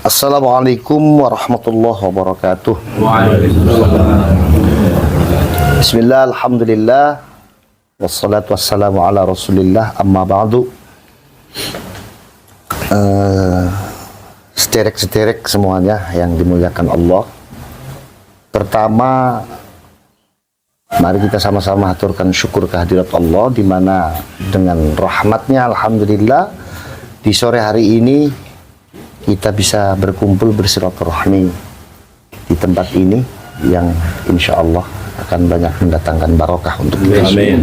Assalamualaikum warahmatullahi wabarakatuh. Bismillah, alhamdulillah, wassalatu wassalamu ala rasulillah, amma ba'du. Sederek-sederek semuanya yang dimuliakan Allah. Pertama, mari kita sama-sama aturkan syukur kehadirat Allah, di mana dengan rahmatnya alhamdulillah di sore hari ini kita bisa berkumpul bersilaturahmi di tempat ini yang insya Allah akan banyak mendatangkan barokah untuk kita semua.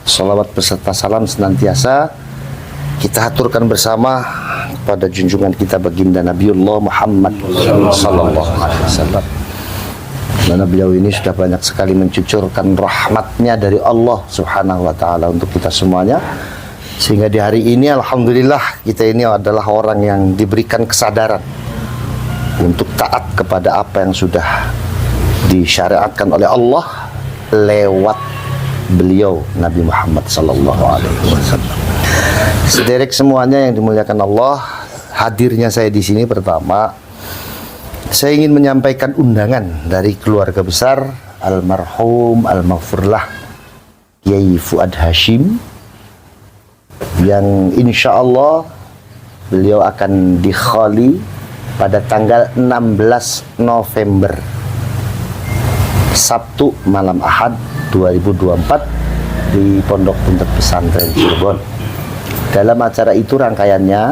Salawat beserta salam senantiasa kita aturkan bersama kepada junjungan kita baginda Nabiullah Muhammad sallallahu alaihi wasallam. Karena beliau ini sudah banyak sekali mencucurkan rahmatnya dari Allah subhanahu wa ta'ala untuk kita semuanya. Sehingga di hari ini alhamdulillah kita ini adalah orang yang diberikan kesadaran untuk taat kepada apa yang sudah disyariatkan oleh Allah lewat beliau Nabi Muhammad sallallahu alaihi wasallam. Sederek semuanya yang dimuliakan Allah, hadirnya saya di sini pertama saya ingin menyampaikan undangan dari keluarga besar almarhum al-maghfurlah Kiai Fuad Hashim, yang insya Allah beliau akan dikhali pada tanggal 16 November Sabtu malam Ahad 2024 di Pondok Pesantren Cirebon. Dalam acara itu rangkaiannya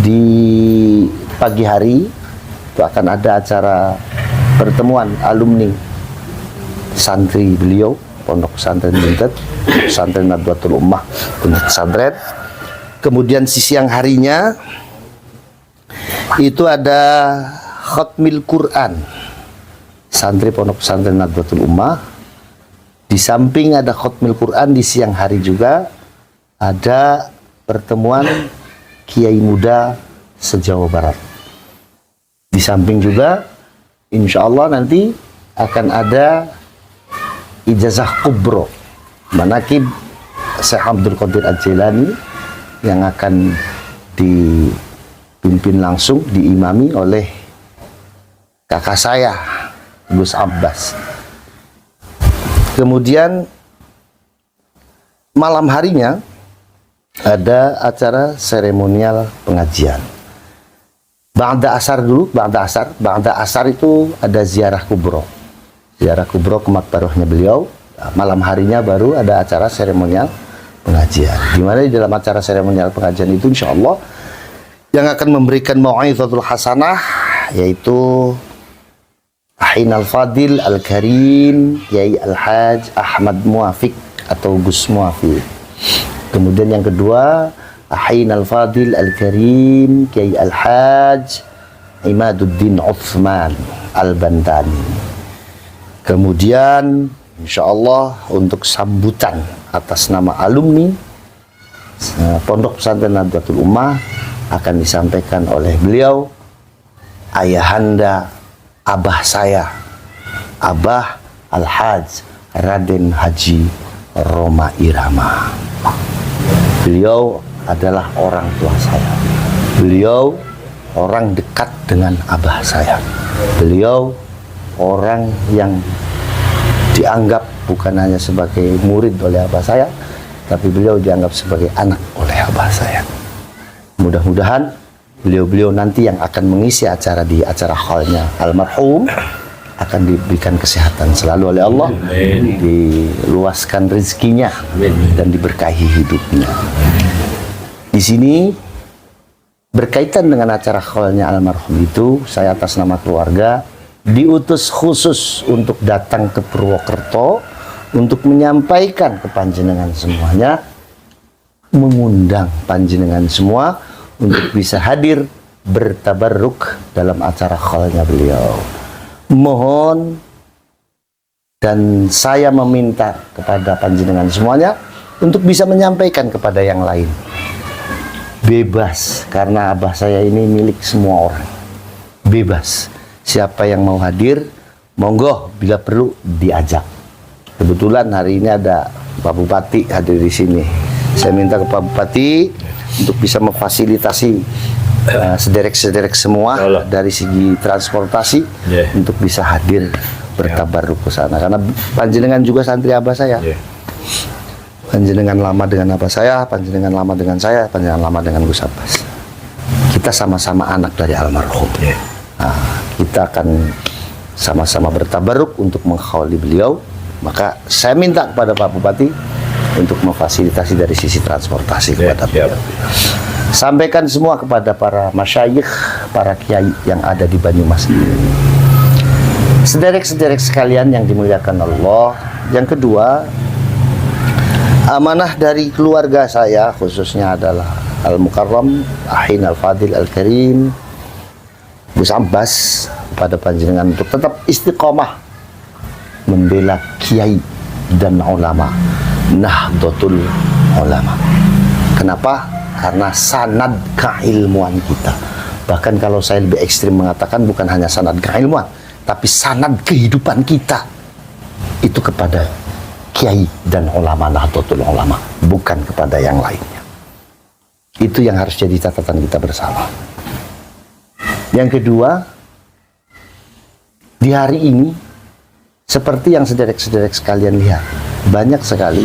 di pagi hari itu akan ada acara pertemuan alumni santri beliau Pondok Pesantren Buntet, Pesantren Nadwatul Ummah Buntet Pesantren. Kemudian siang harinya itu ada khatmil Quran santri Pondok Pesantren Nadwatul Ummah. Di samping ada khatmil Quran, di siang hari juga ada pertemuan kiai muda se-Jawa Barat. Di samping juga insya Allah nanti akan ada ijazah kubro manaqib Syekh Abdul Qadir Al-Jilani yang akan dipimpin langsung, diimami oleh kakak saya Gus Abbas. Kemudian malam harinya ada acara seremonial pengajian. Ba'da asar dulu, ba'da asar itu ada ziarah kubro ke makbarohnya beliau. Malam harinya baru ada acara seremonial pengajian, di mana di dalam acara seremonial pengajian itu insya Allah yang akan memberikan mau'izatul hasanah yaitu Ahinal Fadil Al-Karim Yai Al-Haj Ahmad Muafiq atau Gus Muafiq. Kemudian yang kedua Ahinal Fadil Al-Karim Yai Al-Haj Imaduddin Uthman Al-Bantani. Kemudian insya Allah untuk sambutan atas nama alumni Pondok Pesantren Nadwatul Ummah akan disampaikan oleh beliau ayahanda abah saya, Abah Al-Haj Raden Haji Roma Irama. Beliau adalah orang tua saya. Beliau orang dekat dengan abah saya. Beliau orang yang dianggap bukan hanya sebagai murid oleh abah saya, tapi beliau dianggap sebagai anak oleh abah saya. Mudah-mudahan beliau-beliau nanti yang akan mengisi acara di acara hallnya almarhum akan diberikan kesehatan selalu oleh Allah, diluaskan rezekinya dan diberkahi hidupnya. Di sini berkaitan dengan acara hallnya almarhum itu, saya atas nama keluarga diutus khusus untuk datang ke Purwokerto untuk menyampaikan ke panjenengan semuanya, mengundang panjenengan semua untuk bisa hadir bertabarruk dalam acara khalnya beliau. Mohon dan saya meminta kepada panjenengan semuanya untuk bisa menyampaikan kepada yang lain. Bebas, karena abah saya ini milik semua orang. Bebas. Siapa yang mau hadir, monggo, bila perlu diajak. Kebetulan hari ini ada Pak Bupati hadir di sini. Saya minta ke Pak Bupati untuk bisa memfasilitasi sederek-sederek semua Allah. dari segi transportasi untuk bisa hadir bertabaruk ke sana. Karena panjenengan juga santri abah saya. Panjenengan lama dengan abah saya, panjenengan lama dengan saya, panjenengan lama dengan Gus Abbas. Kita sama-sama anak dari almarhum. Nah, kita akan sama-sama bertabaruk untuk mengkhawali beliau. Maka saya minta kepada Pak Bupati untuk memfasilitasi dari sisi transportasi kepada beliau. Sampaikan semua kepada para masyayikh, para kiai yang ada di Banyumas ini. Sederek-sederek sekalian yang dimuliakan Allah. Yang kedua, amanah dari keluarga saya khususnya adalah Al-Mukarram, Ahin Al-Fadil Al-Karim, Gus Abbas, pada panjenengan untuk tetap istiqomah membela kiai dan ulama, Nahdlatul Ulama. Kenapa? Karena sanad keilmuan kita. Bahkan kalau saya lebih ekstrim mengatakan bukan hanya sanad keilmuan, tapi sanad kehidupan kita itu kepada kiai dan ulama Nahdlatul Ulama, bukan kepada yang lainnya. Itu yang harus jadi catatan kita bersama. Yang kedua, di hari ini seperti yang sederek-sederek sekalian lihat, banyak sekali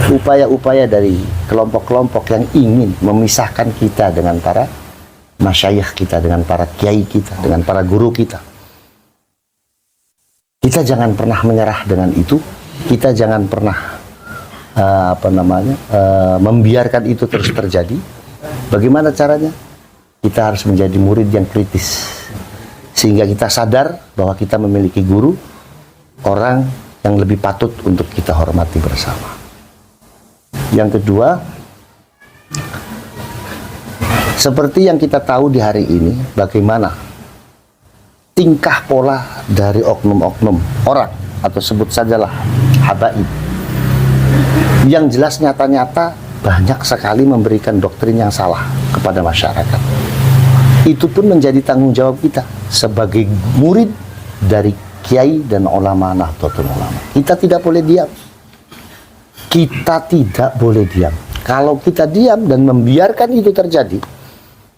upaya-upaya dari kelompok-kelompok yang ingin memisahkan kita dengan para masyayikh kita, dengan para kiai kita, dengan para guru kita. Kita jangan pernah menyerah dengan itu. Kita jangan pernah membiarkan itu terus terjadi. Bagaimana caranya? Kita harus menjadi murid yang kritis, sehingga kita sadar bahwa kita memiliki guru, orang yang lebih patut untuk kita hormati bersama. Yang kedua, seperti yang kita tahu di hari ini, bagaimana tingkah pola dari oknum-oknum orang, atau sebut sajalah habaib, yang jelas nyata-nyata banyak sekali memberikan doktrin yang salah kepada masyarakat. Itu pun menjadi tanggung jawab kita sebagai murid dari kiai dan ulama Nahdlatul Ulama. Kita tidak boleh diam. Kita tidak boleh diam. Kalau kita diam dan membiarkan itu terjadi,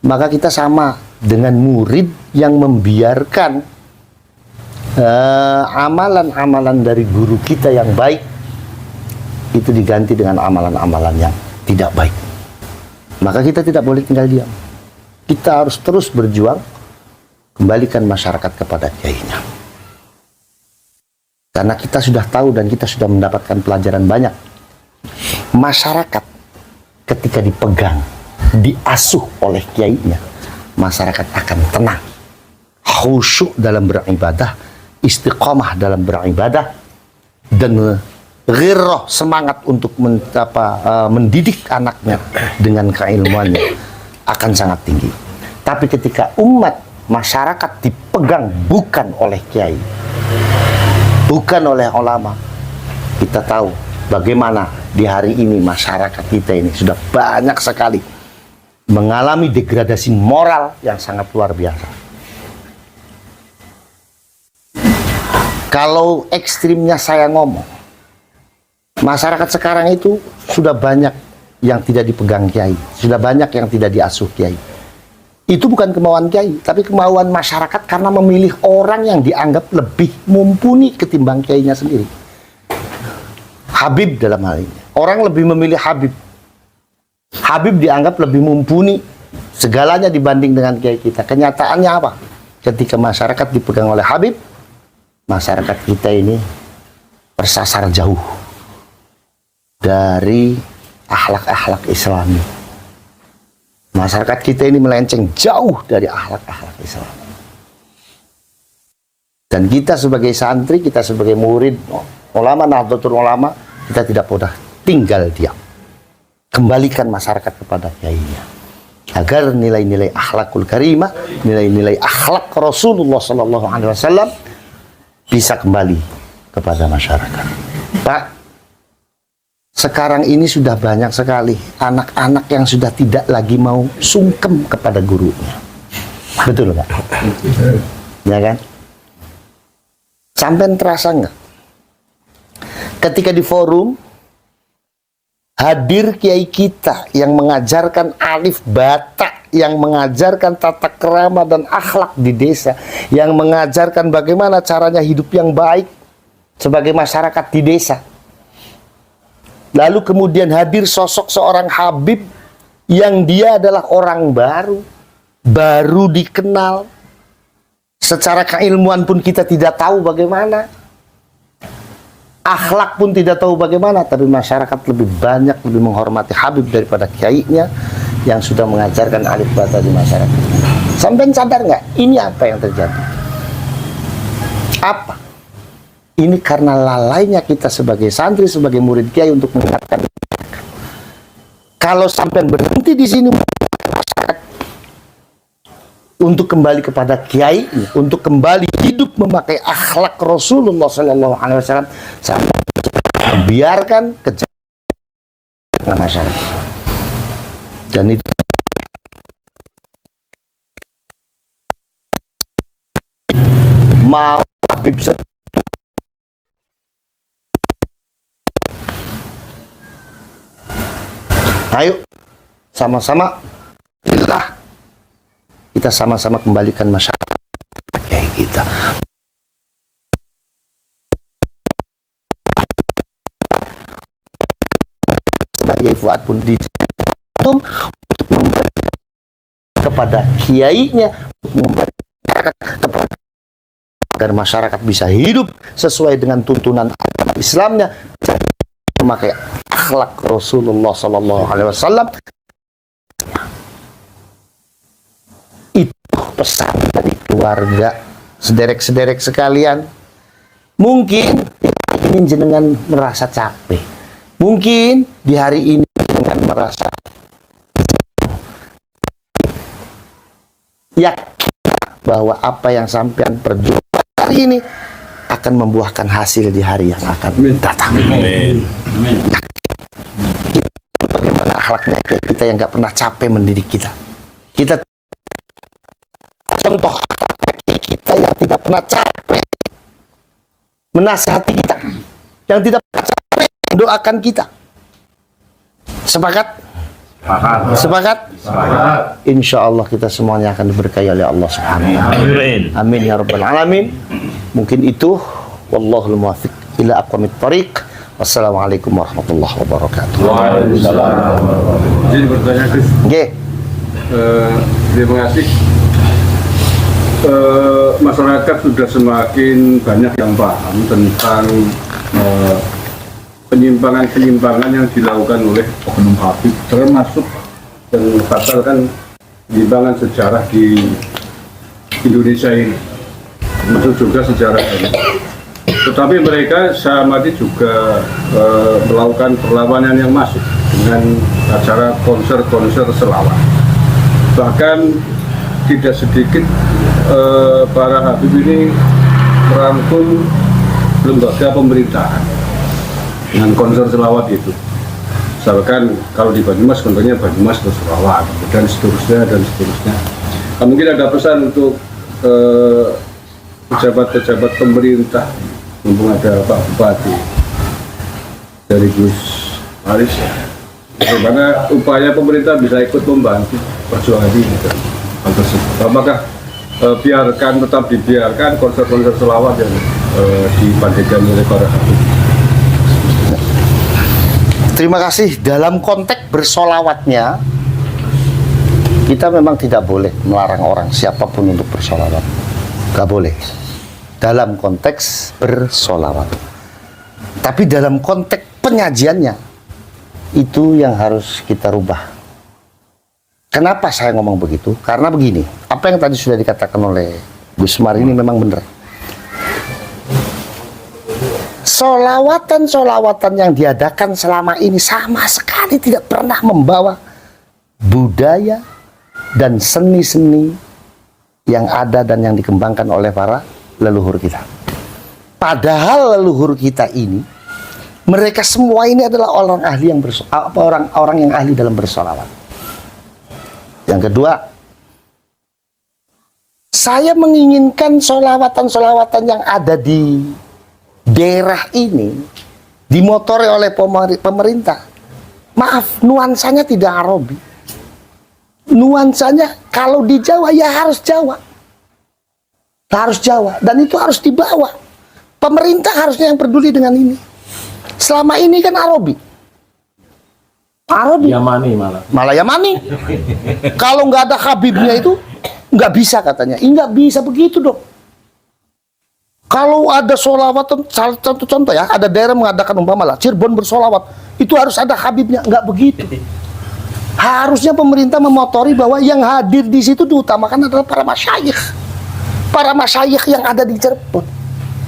maka kita sama dengan murid yang membiarkan amalan-amalan dari guru kita yang baik itu diganti dengan amalan-amalan yang tidak baik. Maka kita tidak boleh tinggal diam. Kita harus terus berjuang kembalikan masyarakat kepada kiainya. Karena kita sudah tahu dan kita sudah mendapatkan pelajaran banyak. Masyarakat ketika dipegang, diasuh oleh kiainya, masyarakat akan tenang, khusyuk dalam beribadah, istiqomah dalam beribadah, dan ghirrah, semangat untuk mendidik anaknya dengan keilmuannya akan sangat tinggi. Tapi ketika umat masyarakat dipegang bukan oleh kiai, bukan oleh ulama, kita tahu bagaimana di hari ini masyarakat kita ini sudah banyak sekali mengalami degradasi moral yang sangat luar biasa. Kalau ekstrimnya saya ngomong, masyarakat sekarang itu sudah banyak yang tidak dipegang kiai, sudah banyak yang tidak diasuh kiai. Itu bukan kemauan kiai, tapi kemauan masyarakat karena memilih orang yang dianggap lebih mumpuni ketimbang kiainya sendiri. Habib dalam hal ini, orang lebih memilih Habib. Habib dianggap lebih mumpuni segalanya dibanding dengan kiai kita. Kenyataannya apa? Ketika masyarakat dipegang oleh Habib, masyarakat kita ini tersasar jauh dari akhlak-akhlak Islami. Masyarakat kita ini melenceng jauh dari akhlak-akhlak Islam. Dan kita sebagai santri, kita sebagai murid ulama Nahdlatul Ulama, kita tidak boleh tinggal diam. Kembalikan masyarakat kepada kiainya, agar nilai-nilai akhlakul karimah, nilai-nilai akhlak Rasulullah SAW bisa kembali kepada masyarakat. Pak, sekarang ini sudah banyak sekali anak-anak yang sudah tidak lagi mau sungkem kepada gurunya. Betul nggak? Ya kan? Sampai terasa nggak? Ketika di forum hadir kiai kita yang mengajarkan alif bata yang mengajarkan tata krama dan akhlak di desa, yang mengajarkan bagaimana caranya hidup yang baik sebagai masyarakat di desa. Lalu kemudian hadir sosok seorang Habib yang dia adalah orang baru dikenal. Secara keilmuan pun kita tidak tahu bagaimana, akhlak pun tidak tahu bagaimana, tapi masyarakat lebih banyak, lebih menghormati Habib daripada kiainya yang sudah mengajarkan alif bata di masyarakat. Sampai sadar nggak? Ini apa yang terjadi? Apa? Ini karena lalainya kita sebagai santri, sebagai murid kiai untuk mengingatkan. Kalau sampai berhenti di sini, masyarakat untuk kembali kepada kiai, untuk kembali hidup memakai akhlak Rasulullah SAW, sampai biarkan kejahatan masyarakat. Dan itu mau Habib. Ayo sama-sama kita sama-sama kembalikan masyarakat kayak kita. Sebagai Fuad pun di untuk memberi kepada kiainya, untuk memberi kepada agar masyarakat bisa hidup sesuai dengan tuntunan agama Islamnya, memakai akhlak Rasulullah SAW. Itu pesan dari keluarga, sederek-sederek sekalian. Mungkin ini jenengan merasa capek, mungkin di hari ini jenengan merasa yakin bahwa apa yang sampean perjuangkan hari ini akan membuahkan hasil di hari yang akan datang. Amin. Bagaimana akhlaknya kita yang nggak pernah capek mendidik kita. Kita contoh akhlaknya kita yang tidak pernah capek menasihati kita, yang tidak pernah capek mendoakan kita. Sepakat? Sepakat? Insya Allah kita semuanya akan diberkahi oleh Allah Subhanahu wa Ta'ala. Amin ya rabbal alamin. Mungkin itu, wallahul muwaffiq ila aqwamit thariq. Wassalamualaikum warahmatullahi wabarakatuh. Waalaikumsalam. Jadi bertanya Gus. Nggih. Terima kasih. Masyarakat sudah semakin banyak yang paham tentang penyimpangan-penyimpangan yang dilakukan oleh oknum Habib, termasuk yang mengatakan penyimpangan sejarah di Indonesia ini, termasuk juga sejarah ini. Tetapi mereka saya amati juga melakukan perlawanan yang masif dengan acara konser-konser selawat. Bahkan tidak sedikit para Habib ini merangkul lembaga pemerintahan dengan konser selawat itu. Misalkan kalau di Banyumas, contohnya Banyumas berselawat dan seterusnya dan seterusnya. Nah, mungkin ada pesan untuk pejabat-pejabat pemerintah, mumpung ada Pak Bupati dari Gus Haris, bagaimana upaya pemerintah bisa ikut membantu perjuangan ini? Apakah tetap dibiarkan konser-konser selawat yang dipandikan oleh para Habib? Terima kasih. Dalam konteks bersolawatnya, kita memang tidak boleh melarang orang siapapun untuk bersolawat. Gak boleh. Dalam konteks bersolawat. Tapi dalam konteks penyajiannya, itu yang harus kita rubah. Kenapa saya ngomong begitu? Karena begini, apa yang tadi sudah dikatakan oleh Gus Mar ini memang benar. Solawatan-solawatan yang diadakan selama ini sama sekali tidak pernah membawa budaya dan seni-seni yang ada dan yang dikembangkan oleh para leluhur kita. Padahal leluhur kita ini, mereka semua ini adalah orang ahli yang orang yang ahli dalam bersolawat. Yang kedua, saya menginginkan solawatan-solawatan yang ada di daerah ini dimotori oleh pemerintah. Maaf, nuansanya tidak Arabi. nuansanya kalau di Jawa ya harus Jawa. Harus Jawa, dan itu harus dibawa. Pemerintah harusnya yang peduli dengan ini. Selama ini kan Arabi. Yamani malah. Malah Yamani. Kalau nggak ada Habibnya itu nggak bisa katanya. Nggak bisa begitu dong. Kalau ada sholawat, satu contoh ya, ada daerah mengadakan umpamalah Cirebon bersolawat, itu harus ada Habibnya. Nggak begitu. Harusnya pemerintah memotori bahwa yang hadir di situ diutamakan adalah para masyayikh. Para masyayikh yang ada di Cirebon,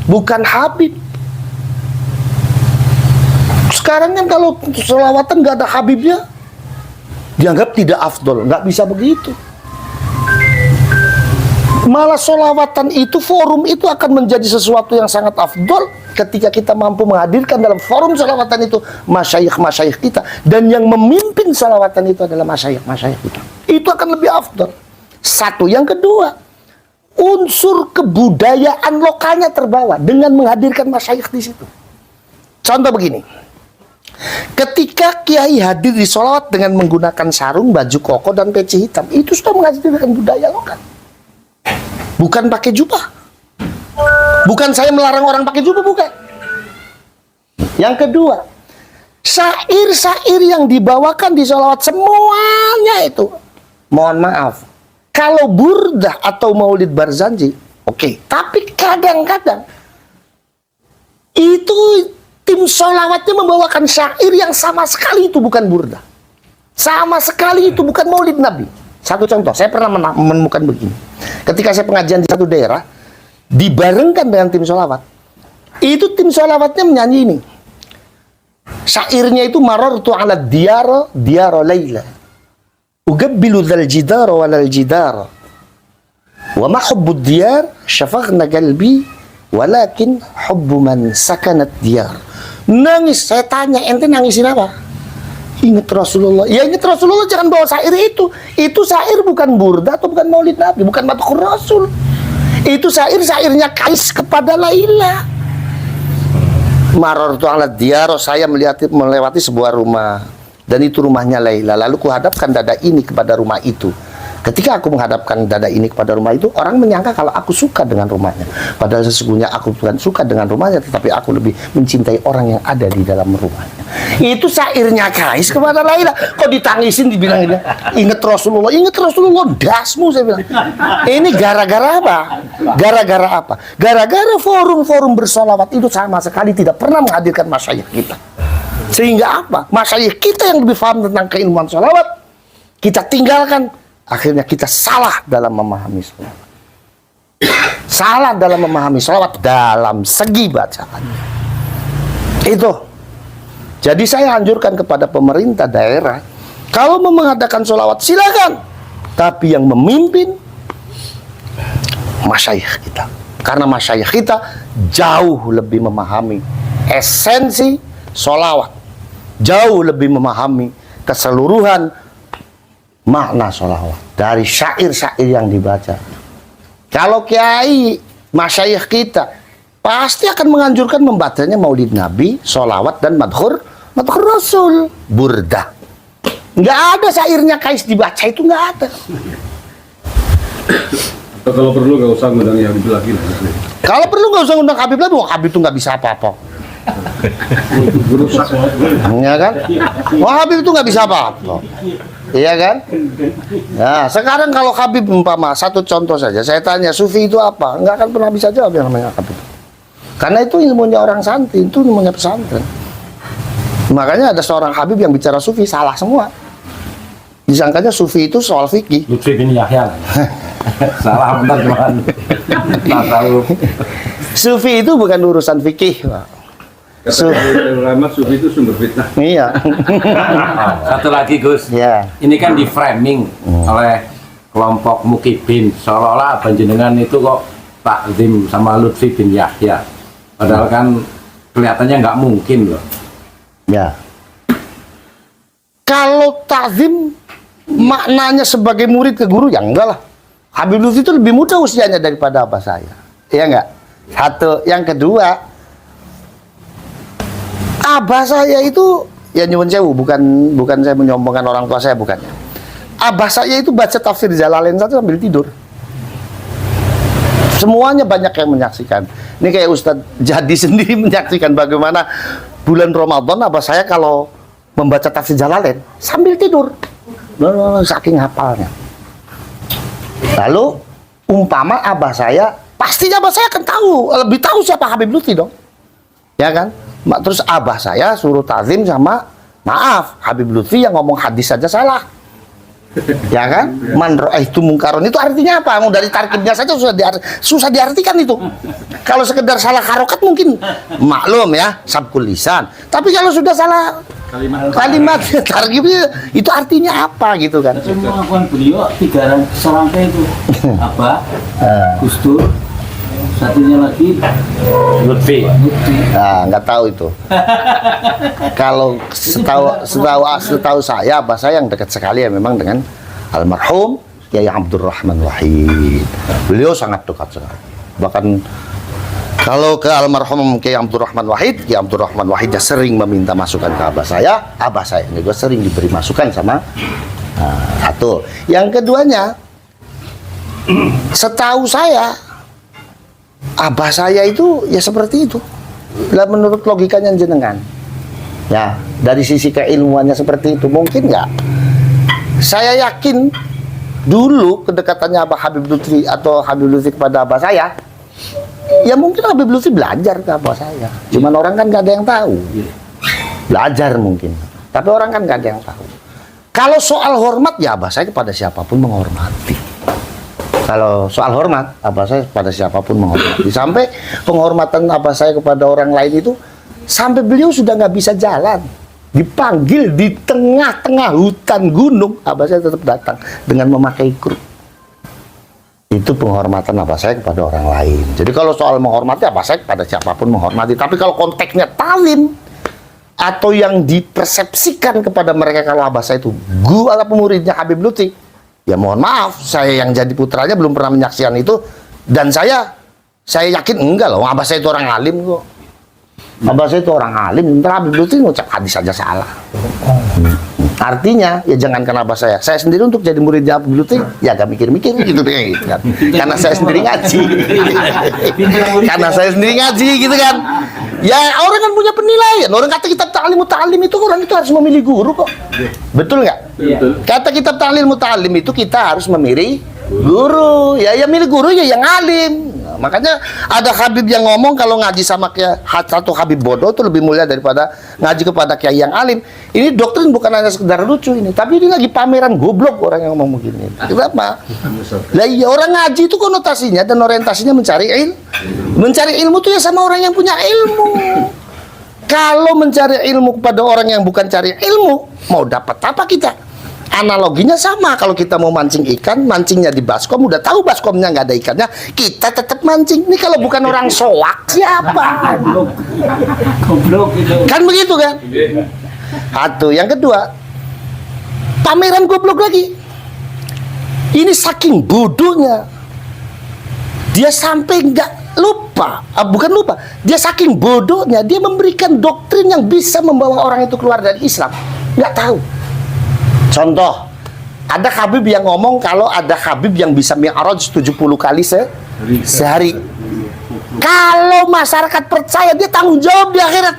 bukan Habib. Sekarang kan kalau sholawatan nggak ada Habibnya, dianggap tidak afdol. Nggak bisa begitu. Malah sholawatan itu, forum itu akan menjadi sesuatu yang sangat afdol ketika kita mampu menghadirkan dalam forum sholawatan itu masyayikh-masyayikh kita, dan yang memimpin sholawatan itu adalah masyayikh-masyayikh kita. Itu akan lebih afdol. Satu. Yang kedua, unsur kebudayaan lokalnya terbawa dengan menghadirkan masyayikh di situ. Contoh begini, ketika kiai hadir di sholawat dengan menggunakan sarung, baju koko, dan peci hitam, itu sudah menghadirkan budaya lokal. Bukan pakai jubah. Bukan saya melarang orang pakai jubah, bukan. Yang kedua, syair-syair yang dibawakan di sholawat semuanya itu, mohon maaf, kalau burdah atau maulid Barzanji, oke. Tapi kadang-kadang itu tim sholawatnya membawakan syair yang sama sekali itu bukan burdah. Sama sekali itu bukan maulid Nabi. Satu contoh, saya pernah menemukan begini. Ketika saya pengajian di satu daerah, dibarengkan dengan tim sholawat. Itu tim sholawatnya menyanyi ini. Syairnya itu marartu ala diyara layla. Ugabbilu dhal jidara walal jidara. Wa ma hubbud diyar syafaghna qalbi walakin hubbu man sakanat diyar. Nangis, saya tanya, ente nangisin apa? Ingat Rasulullah. Ya ingat Rasulullah, jangan bawa syair itu. Itu syair bukan burdah atau bukan maulid Nabi, bukan madhur Rasul. Itu syairnya Kais kepada Laila. Marartu ala diyar, saya melewati sebuah rumah, dan itu rumahnya Laila. Lalu kuhadapkan dada ini kepada rumah itu. Ketika aku menghadapkan dada ini kepada rumah itu, orang menyangka kalau aku suka dengan rumahnya. Padahal sesungguhnya aku bukan suka dengan rumahnya, tetapi aku lebih mencintai orang yang ada di dalam rumahnya. Itu syairnya Kais kepada Laila. Kok ditangisin, dibilang ini, ingat Rasulullah, dasmu, saya bilang. Ini gara-gara apa? Gara-gara apa? Gara-gara forum-forum bersolawat itu sama sekali tidak pernah menghadirkan masyayikh kita. Sehingga apa? Masyayikh kita yang lebih paham tentang keilmuan solawat, kita tinggalkan. Akhirnya kita salah dalam memahami sholawat. Salah dalam memahami sholawat dalam segi bacaan. Itu. Jadi saya anjurkan kepada pemerintah daerah, kalau mau mengadakan sholawat silakan, tapi yang memimpin masyayikh kita. Karena masyayikh kita jauh lebih memahami esensi sholawat, jauh lebih memahami keseluruhan makna sholawat dari syair-syair yang dibaca. Kalau kiai masyayikh kita pasti akan menganjurkan membacanya maulid Nabi, sholawat, dan madhur Rasul, burdah. Nggak ada syairnya Kais dibaca, itu nggak ada. Kalau perlu nggak usah ngundang yang Habib lagi. Kalau perlu nggak usah ngundang Habib lagi, Habib itu nggak bisa apa-apa. Ya kan? Wah, Habib itu nggak bisa apa-apa. Iya kan? Nah, sekarang kalau Habib umpama, satu contoh saja, saya tanya Sufi itu apa? Nggak akan pernah bisa jawab yang namanya Habib. Karena itu ilmunya orang santri, itu ilmunya pesantren. Makanya ada seorang Habib yang bicara Sufi, salah semua. Disangkanya Sufi itu soal fikih. Lutfi bin Yahya. Salah benar cuman. Tasawuf. Sufi itu bukan urusan fikih, Pak. Ulama Sufi itu sumber fitnah. Iya. Satu lagi Gus. Ya. Ini kan di framing oleh kelompok Mukibin, seolah-olah panjenengan itu kok takzim sama Lutfi bin Yahya. Padahal kan kelihatannya nggak mungkin loh. Ya. Kalau takzim maknanya sebagai murid ke guru, ya enggak lah. Habib Lutfi itu lebih muda usianya daripada abah saya. Iya enggak? Satu. Yang kedua, abah saya itu, ya nyuwun sewu, bukan saya menyombongkan orang tua saya, bukannya. Abah saya itu baca tafsir Jalalain saja sambil tidur. Semuanya banyak yang menyaksikan. Ini kayak Ustadz Jadi sendiri menyaksikan bagaimana bulan Ramadan abah saya kalau membaca tafsir Jalalain sambil tidur. Saking hafalnya. Lalu umpama abah saya, pastinya abah saya akan tahu, lebih tahu siapa Habib Lutfi dong. Ya kan? Terus abah saya suruh tazim sama, maaf, Habib Lutfi yang ngomong hadis saja salah. Ya kan? Man itu mungkaron itu artinya apa? Mau dari tarkibnya saja susah diartikan itu. Kalau sekedar salah harokat mungkin maklum ya, sabkul lisan. Tapi kalau sudah salah kalimat tarkibnya itu artinya apa gitu kan? Semua pengakuan beliau 3 serangkai itu apa? Gus Dur, satunya lagi Lutfi. Nah, nggak tahu itu. Kalau setahu saya, abah saya yang dekat sekali ya memang dengan almarhum Kiai Abdurrahman Wahid. Beliau sangat dekat sekali. Bahkan kalau ke almarhum Kiai Abdurrahman Wahid, Kiai Abdurrahman Wahid sering meminta masukan ke abah saya juga sering diberi masukan sama satu. Yang keduanya, setahu saya abah saya itu ya seperti itu. Lah menurut logikanya jenengan. Ya, dari sisi keilmuannya seperti itu mungkin nggak? Saya yakin dulu kedekatannya Abah Habib Lutfi atau Habib Lutfi kepada abah saya, ya mungkin Habib Lutfi belajar ke abah saya. Cuman orang kan nggak ada yang tahu. Belajar mungkin, tapi orang kan nggak ada yang tahu. Kalau soal hormat ya abah saya kepada siapapun menghormati. Kalau soal hormat, abah saya kepada siapapun menghormati. Sampai penghormatan abah saya kepada orang lain itu, sampai beliau sudah nggak bisa jalan. Dipanggil di tengah-tengah hutan gunung, abah saya tetap datang dengan memakai kru. Itu penghormatan abah saya kepada orang lain. Jadi kalau soal menghormati, abah saya kepada siapapun menghormati. Tapi kalau konteksnya talim, atau yang dipersepsikan kepada mereka kalau abah saya itu guru atau muridnya Habib Lutfi, ya mohon maaf, saya yang jadi putranya belum pernah menyaksikan itu. Dan saya yakin enggak loh, abah saya itu orang alim kok. Abah saya itu orang alim, ntar Habib Lutfi ngucap hadis saja salah. Artinya, ya jangankan abah saya sendiri untuk jadi muridnya Habib Lutfi, ya gak mikir-mikir gitu kan. Karena saya sendiri ngaji. Karena saya sendiri ngaji gitu kan. Ya orang kan punya penilaian. Orang kata kitab ta'lim muta'alim itu orang itu harus memilih guru kok. Betul nggak? Kata kitab ta'lim muta'alim itu kita harus memilih guru. Ya milih guru ya yang alim. Makanya ada Habib yang ngomong kalau ngaji sama satu Habib bodoh itu lebih mulia daripada ngaji kepada kiai yang alim. Ini doktrin bukan hanya sekedar lucu ini, tapi ini lagi pameran goblok orang yang ngomong begini. Kenapa? Lah iya, orang ngaji itu konotasinya dan orientasinya mencari ilmu. Mencari ilmu itu ya sama orang yang punya ilmu. Kalau mencari ilmu kepada orang yang bukan cari ilmu, mau dapat apa kita? Analoginya sama, kalau kita mau mancing ikan, mancingnya di baskom, udah tahu baskomnya nggak ada ikannya, kita tetap mancing. Ini kalau bukan orang soak, siapa? goblok itu. Kan begitu kan? Satu, yang kedua, pameran goblok lagi. Ini saking bodohnya, dia sampai nggak lupa, bukan lupa, dia saking bodohnya, dia memberikan doktrin yang bisa membawa orang itu keluar dari Islam. Nggak tahu. Contoh, ada Habib yang ngomong kalau ada Habib yang bisa mi'raj 70 kali sehari. Kalau masyarakat percaya, dia tanggung jawab di akhirat.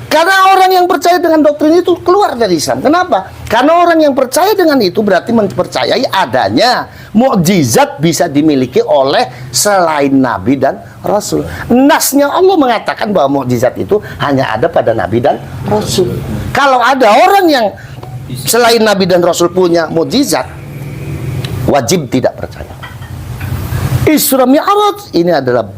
Karena orang yang percaya dengan doktrin itu keluar dari Islam. Kenapa? Karena orang yang percaya dengan itu berarti mempercayai adanya mukjizat bisa dimiliki oleh selain Nabi dan Rasul. Nasnya Allah mengatakan bahwa mukjizat itu hanya ada pada Nabi dan Rasul. Kalau ada orang yang selain Nabi dan Rasul punya mukjizat, wajib tidak percaya. Isra Mi'raj ini adalah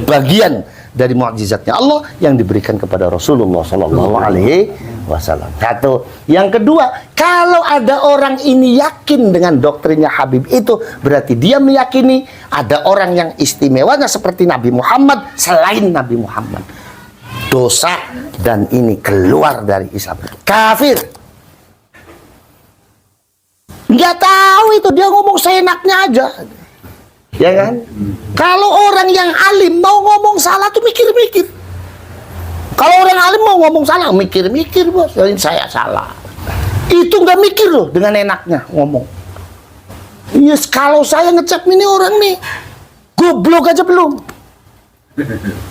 bagian dari mukjizatnya Allah yang diberikan kepada Rasulullah Sallallahu Alaihi Wasallam. Satu. Yang kedua, kalau ada orang ini yakin dengan doktrinnya Habib itu, berarti dia meyakini ada orang yang istimewanya seperti Nabi Muhammad selain Nabi Muhammad. Dosa dan ini keluar dari Islam. Kafir. Nggak tahu itu, dia ngomong seenaknya aja. Ya kan? Kalau orang yang alim mau ngomong salah tuh mikir-mikir. Kalau orang alim mau ngomong salah, mikir-mikir, bos. Jadi saya salah. Itu nggak mikir loh dengan enaknya ngomong. Yes, kalau saya ngecap ini orang nih goblok aja belum.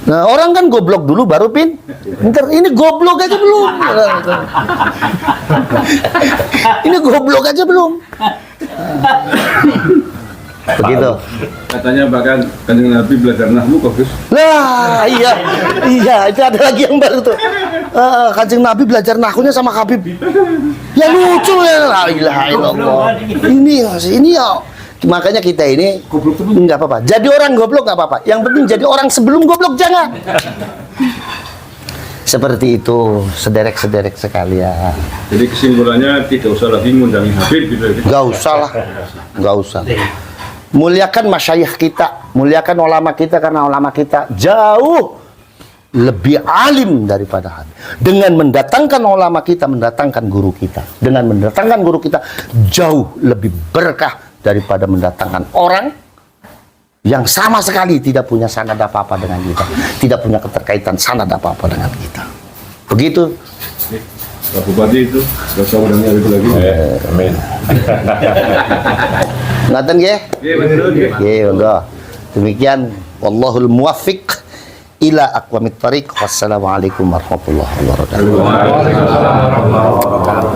Nah, orang kan goblok dulu baru pinter. Ini goblok aja belum. Ini goblok aja belum. Begitu. Katanya bahkan Kanjeng Nabi belajar nahwu kok, Gus. Nah, iya, itu ada lagi yang baru tuh. Kanjeng Nabi belajar nahwunya sama Habib. Ya lucu ya, la ilaha illallah. Ini ya, makanya kita ini Goblok tuh nggak apa-apa. Jadi orang goblok nggak apa-apa. Yang penting jadi orang sebelum goblok jangan. Seperti itu, sederek-sederek sekalian. Jadi kesimpulannya tidak usah lagi ngundangi Habib gitu ya. Nggak usah lah, nggak usah. Muliakan masyayikh kita, muliakan ulama kita karena ulama kita jauh lebih alim daripada Habib. Dengan mendatangkan ulama kita, mendatangkan guru kita. Dengan mendatangkan guru kita jauh lebih berkah daripada mendatangkan orang yang sama sekali tidak punya sanad apa-apa dengan kita, tidak punya keterkaitan sanad apa-apa dengan kita. Begitu. Pak Bupati itu gak usah undangnya itu lagi. Amin. Ngaten nggih? Oke, betul. Nggih, monggo. Demikian wallahul muwaffiq ila aqwamit thariq. Wassalamualaikum warahmatullahi wabarakatuh. Waalaikumsalam warahmatullahi wabarakatuh.